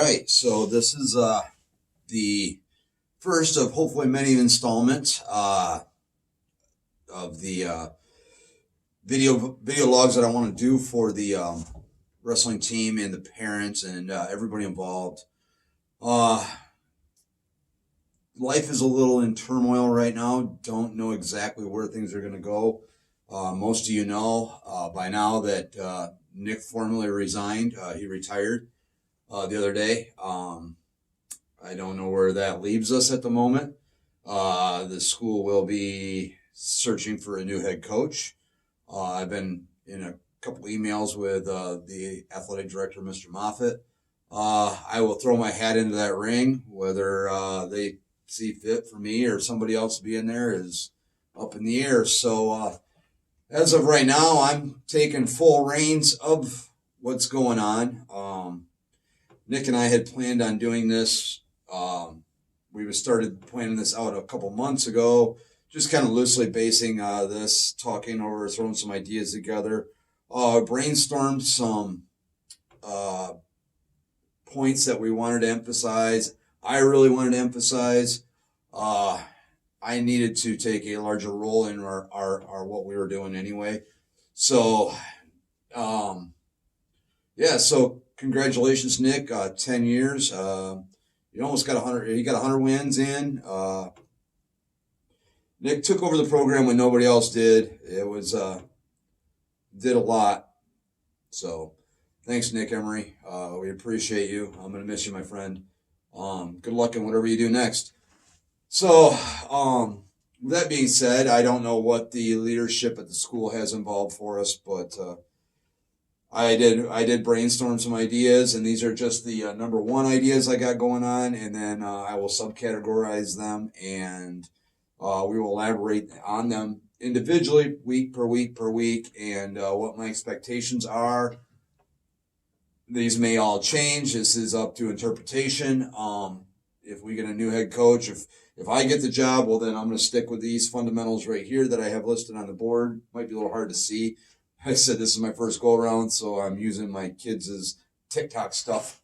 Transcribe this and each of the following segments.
right, so this is the first of hopefully many installments of the video logs that I want to do for the wrestling team and the parents and everybody involved. Life is a little in turmoil right now. Don't know exactly where things are going to go. Most of you know by now that Nick formally resigned. He retired the other day. I don't know where that leaves us at the moment. The school will be searching for a new head coach. I've been in a couple emails with the athletic director, Mr. Moffitt. I will throw my hat into that ring. Whether they see fit for me or somebody else to be in there is up in the air. So as of right now, I'm taking full reins of what's going on. Nick and I had planned on doing this. We started planning this out a couple months ago, just kind of loosely basing this, talking over, throwing some ideas together. Brainstormed some points that we wanted to emphasize. I really wanted to emphasize. I needed to take a larger role in our what we were doing anyway. So, so congratulations, Nick. 10 years. You almost got 100. You got 100 wins in. Nick took over the program when nobody else did. It was did a lot. So, thanks, Nick Emery. We appreciate you. I'm gonna miss you, my friend. Good luck in whatever you do next. So, with that being said, I don't know what the leadership at the school has involved for us, but I did brainstorm some ideas, and these are just the number one ideas I got going on, and then I will subcategorize them, and we will elaborate on them individually, week per week per week, and what my expectations are. These may all change. This is up to interpretation. If we get a new head coach, if I get the job, well, then I'm going to stick with these fundamentals right here that I have listed on the board. Might be a little hard to see. I said this is my first go-around, so I'm using my kids' TikTok stuff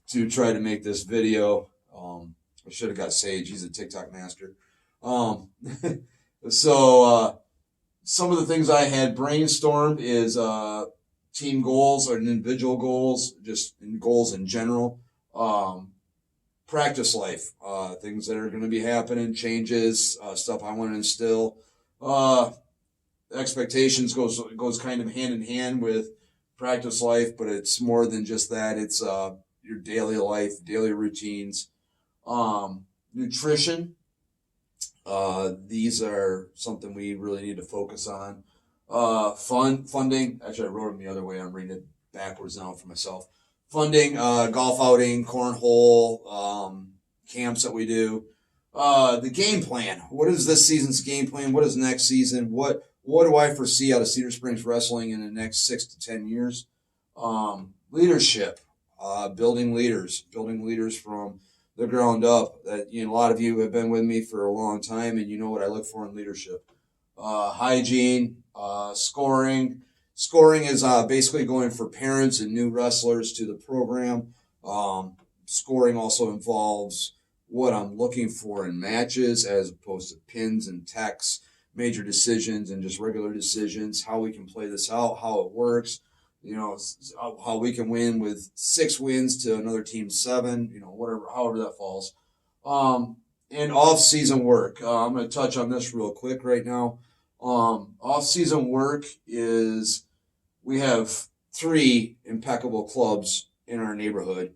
to try to make this video. I should have got Sage. He's a TikTok master. So some of the things I had brainstormed is team goals or individual goals, just goals in general. Practice life, things that are going to be happening, changes, stuff I want to instill. Expectations goes kind of hand in hand with practice life, but it's more than just that. It's your daily life, daily routines, nutrition. These are something we really need to focus on. Funding. Actually, I wrote them the other way. I'm reading it backwards now for myself. Funding, golf outing, cornhole, camps that we do. The game plan. What is this season's game plan? What is next season? What do I foresee out of Cedar Springs Wrestling in the next 6 to 10 years? Leadership, building leaders from the ground up. That a lot of you have been with me for a long time, and you know what I look for in leadership. Hygiene, scoring. Scoring is basically going for parents and new wrestlers to the program. Scoring also involves what I'm looking for in matches as opposed to pins and techs, major decisions and just regular decisions, how we can play this out, how it works, how we can win with 6 wins to another team's 7, however that falls. And off-season work. I'm going to touch on this real quick right now. Off-season work is, we have 3 impeccable clubs in our neighborhood.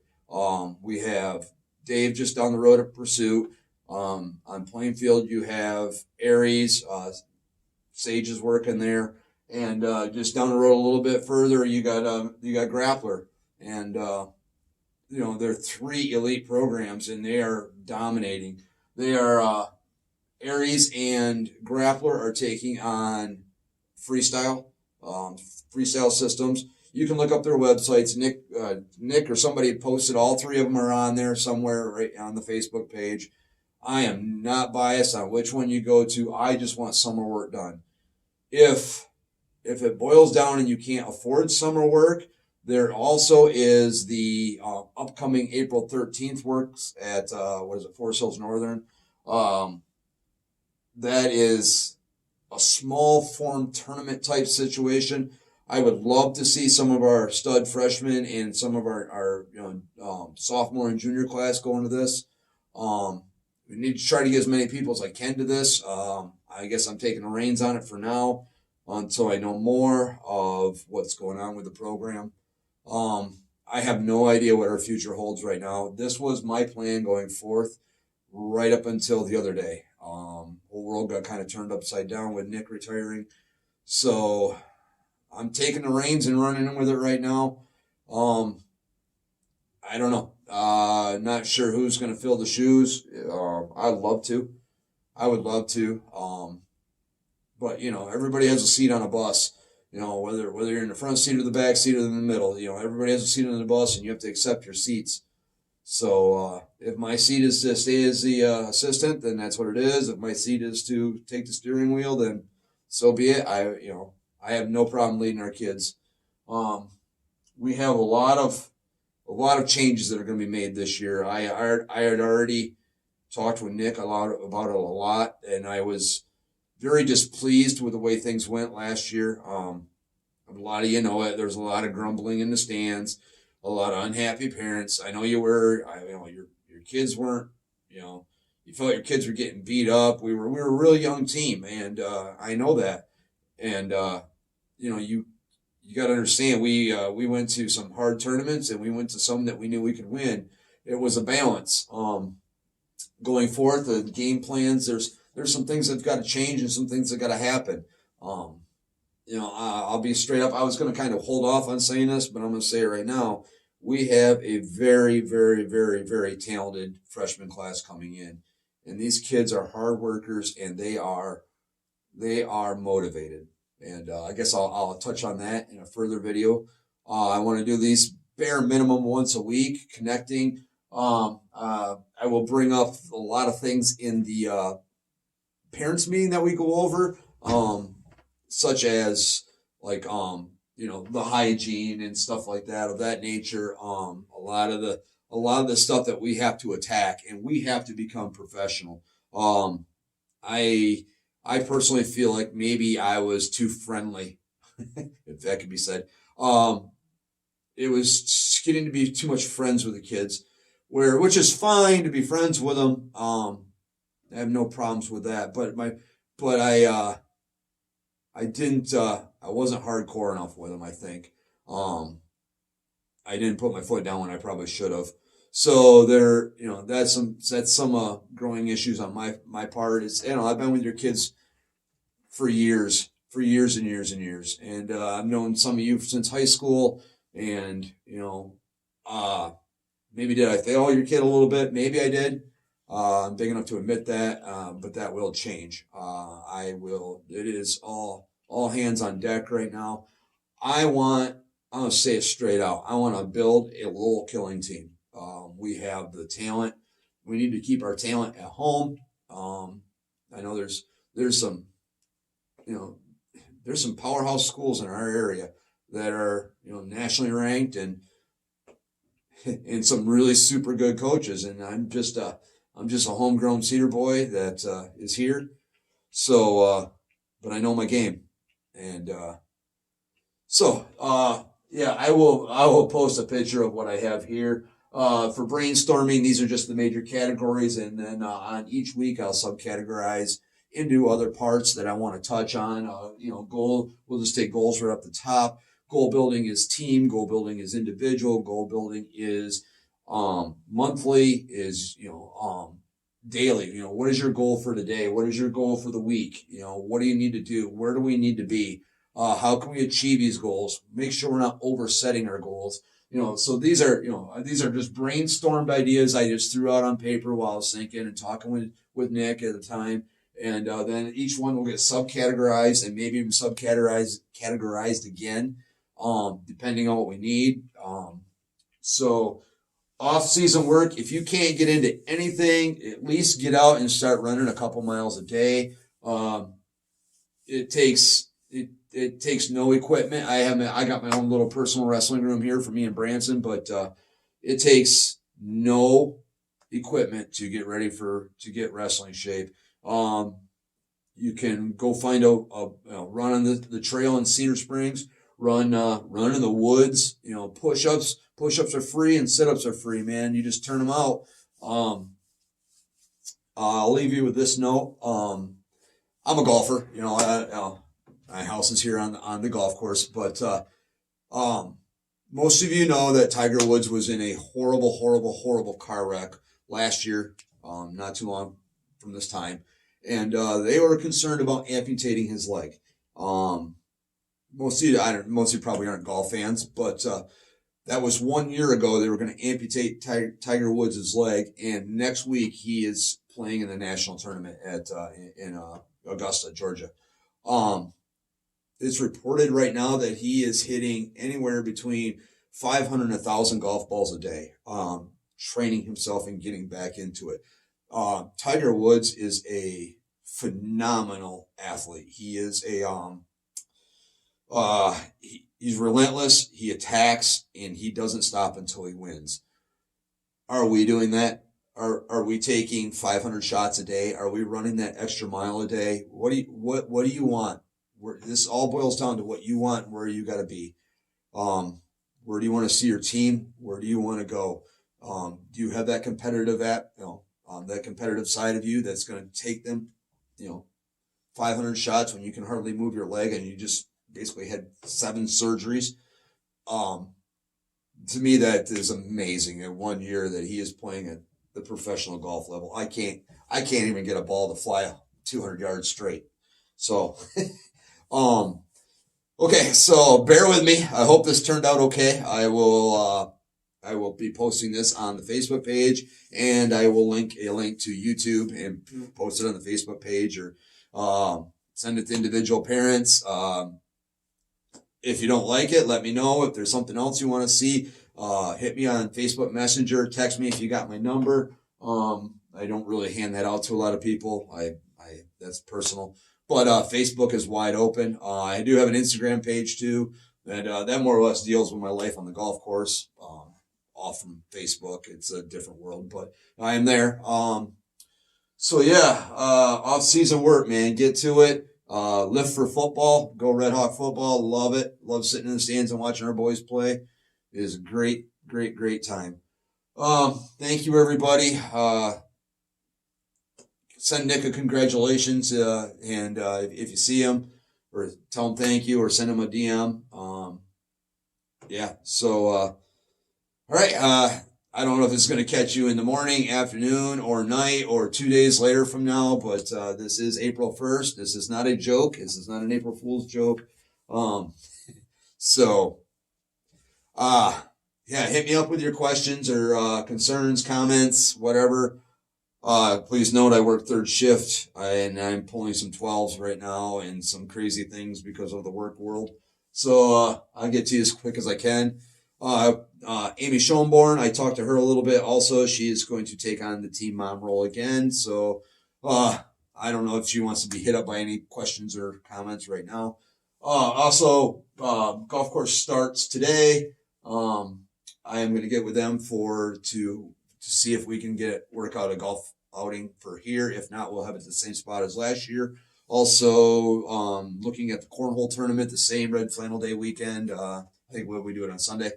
We have Dave just down the road at Pursuit. On Plainfield, you have Aries, Sage is working there, and just down the road a little bit further, you got Grappler, and they're 3 elite programs, and they are dominating. They are Aries and Grappler are taking on freestyle systems. You can look up their websites. Nick or somebody had posted. All 3 of them are on there somewhere right on the Facebook page. I am not biased on which one you go to. I just want summer work done. If it boils down and you can't afford summer work, There also is the upcoming April 13th works at, Forest Hills Northern. Um, that is a small form tournament type situation. I would love to see some of our stud freshmen and some of our sophomore and junior class go into this. We need to try to get as many people as I can to this. I guess I'm taking the reins on it for now until I know more of what's going on with the program. I have no idea what our future holds right now. This was my plan going forth right up until the other day. Whole world got kind of turned upside down with Nick retiring. So I'm taking the reins and running with it right now. I don't know. Not sure who's going to fill the shoes. I'd love to. I would love to. But everybody has a seat on a bus. Whether you're in the front seat or the back seat or in the middle. Everybody has a seat on the bus, and you have to accept your seats. So if my seat is to stay as the assistant, then that's what it is. If my seat is to take the steering wheel, then so be it. I have no problem leading our kids. We have a lot of changes that are going to be made this year. I had already talked with Nick about it a lot, and I was very displeased with the way things went last year. A lot of there's a lot of grumbling in the stands. A lot of unhappy parents. I know you were. Your kids weren't. You felt your kids were getting beat up. We were a really young team, and I know that. And you got to understand. We went to some hard tournaments, and we went to some that we knew we could win. It was a balance. Going forth, the game plans. There's some things that've got to change, and some things that got to happen. I'll be straight up. I was going to kind of hold off on saying this, but I'm going to say it right now. We have a very, very, very, very talented freshman class coming in, and these kids are hard workers, and they are motivated. And I guess I'll touch on that in a further video. I want to do these bare minimum once a week, connecting. I will bring up a lot of things in the parents meeting that we go over. Such as the hygiene and stuff like that of that nature. A lot of the stuff that we have to attack, and we have to become professional. I personally feel like maybe I was too friendly, if that could be said. It was getting to be too much friends with the kids, which is fine to be friends with them. I have no problems with that, but I wasn't hardcore enough with them, I think. I didn't put my foot down when I probably should have. So that's some growing issues on my part. I've been with your kids for years and years and years. And I've known some of you since high school, and maybe did I fail your kid a little bit? Maybe I did. I'm big enough to admit that, but that will change. It is all hands on deck right now. I'm going to say it straight out. I want to build a Lowell killing team. We have the talent. We need to keep our talent at home. I know there's some powerhouse schools in our area that are, nationally ranked and some really super good coaches. And I'm just a homegrown Cedar boy that is here. So, but I know my game. And I will post a picture of what I have here. For brainstorming, these are just the major categories, and then on each week I'll subcategorize into other parts that I want to touch on. Goal, we'll just take goals right up the top. Goal building is team, goal building is individual, goal building is monthly, is daily. What is your goal for today? What is your goal for the week? What do you need to do? Where do we need to be? How can we achieve these goals? Make sure we're not oversetting our goals. So these are just brainstormed ideas I just threw out on paper while I was thinking and talking with Nick at the time. And then each one will get subcategorized and maybe even categorized again, depending on what we need. So off-season work, if you can't get into anything, at least get out and start running a couple miles a day. it takes no equipment. I got my own little personal wrestling room here for me and Branson, but it takes no equipment to get ready to get wrestling shape. You can go find run on the trail in Cedar Springs, run in the woods. Push-ups are free and sit-ups are free, man. You just turn them out. I'll leave you with this note. I'm a golfer. My house is here on the golf course, but most of you know that Tiger Woods was in a horrible, horrible, horrible car wreck last year, not too long from this time, and they were concerned about amputating his leg. Most of you probably aren't golf fans, but that was 1 year ago. They were going to amputate Tiger Woods' leg, and next week he is playing in the national tournament in Augusta, Georgia. It's reported right now that he is hitting anywhere between 500 and 1,000 golf balls a day, training himself and getting back into it. Tiger Woods is a phenomenal athlete. He is he's relentless. He attacks, and he doesn't stop until he wins. Are we doing that? Are we taking 500 shots a day? Are we running that extra mile a day? What do you want? This all boils down to what you want and where you got to be. Where do you want to see your team? Where do you want to go? Do you have that competitive that competitive side of you that's going to take them, 500 shots when you can hardly move your leg and you just basically had 7 surgeries? To me, that is amazing. In 1 year that he is playing at the professional golf level, I can't even get a ball to fly 200 yards straight. So, okay, so bear with me. I hope this turned out okay. I will be posting this on the Facebook page, and I will link to YouTube and post it on the Facebook page, or send it to individual parents. If you don't like it, let me know. If there's something else you want to see, hit me on Facebook Messenger, text me if you got my number. I don't really hand that out to a lot of people. That's personal. But Facebook is wide open. I do have an Instagram page too, and that more or less deals with my life on the golf course. Off from Facebook, it's a different world, but I am there. So yeah, off-season work, man. Get to it. Live for football. Go Red Hawk football. Love it. Love sitting in the stands and watching our boys play. It is a great, great, great time. Thank you, everybody. Send Nick a congratulations, and if you see him, or tell him thank you, or send him a DM. Yeah. So, all right. I don't know if it's going to catch you in the morning, afternoon, or night, or 2 days later from now, but this is April 1st. This is not a joke. This is not an April Fool's joke. Yeah, hit me up with your questions or concerns, comments, whatever. Please note I work third shift, and I'm pulling some 12s right now and some crazy things because of the work world. So I'll get to you as quick as I can. Amy Schoenborn, I talked to her a little bit also. She is going to take on the team mom role again. So I don't know if she wants to be hit up by any questions or comments right now. Also, golf course starts today. I am going to get with them to see if we can work out a golf outing for here. If not, we'll have it at the same spot as last year. Also, looking at the cornhole tournament, the same Red Flannel Day weekend. I think we do it on Sunday.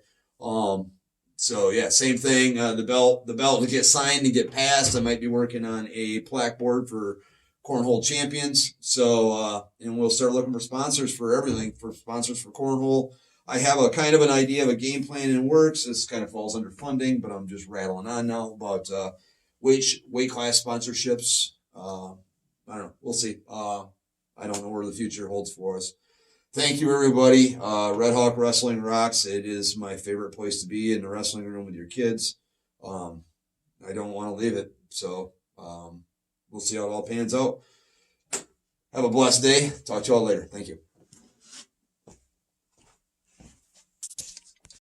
So yeah, same thing. The belt to get signed and get passed. I might be working on a plaque board for cornhole champions. So, and we'll start looking for sponsors for everything, for sponsors for cornhole. I have a kind of an idea of a game plan in works. This kind of falls under funding, but I'm just rattling on now about weight class sponsorships. I don't know. We'll see. I don't know where the future holds for us. Thank you, everybody. Red Hawk Wrestling rocks. It is my favorite place to be, in the wrestling room with your kids. I don't want to leave it. So we'll see how it all pans out. Have a blessed day. Talk to you all later. Thank you.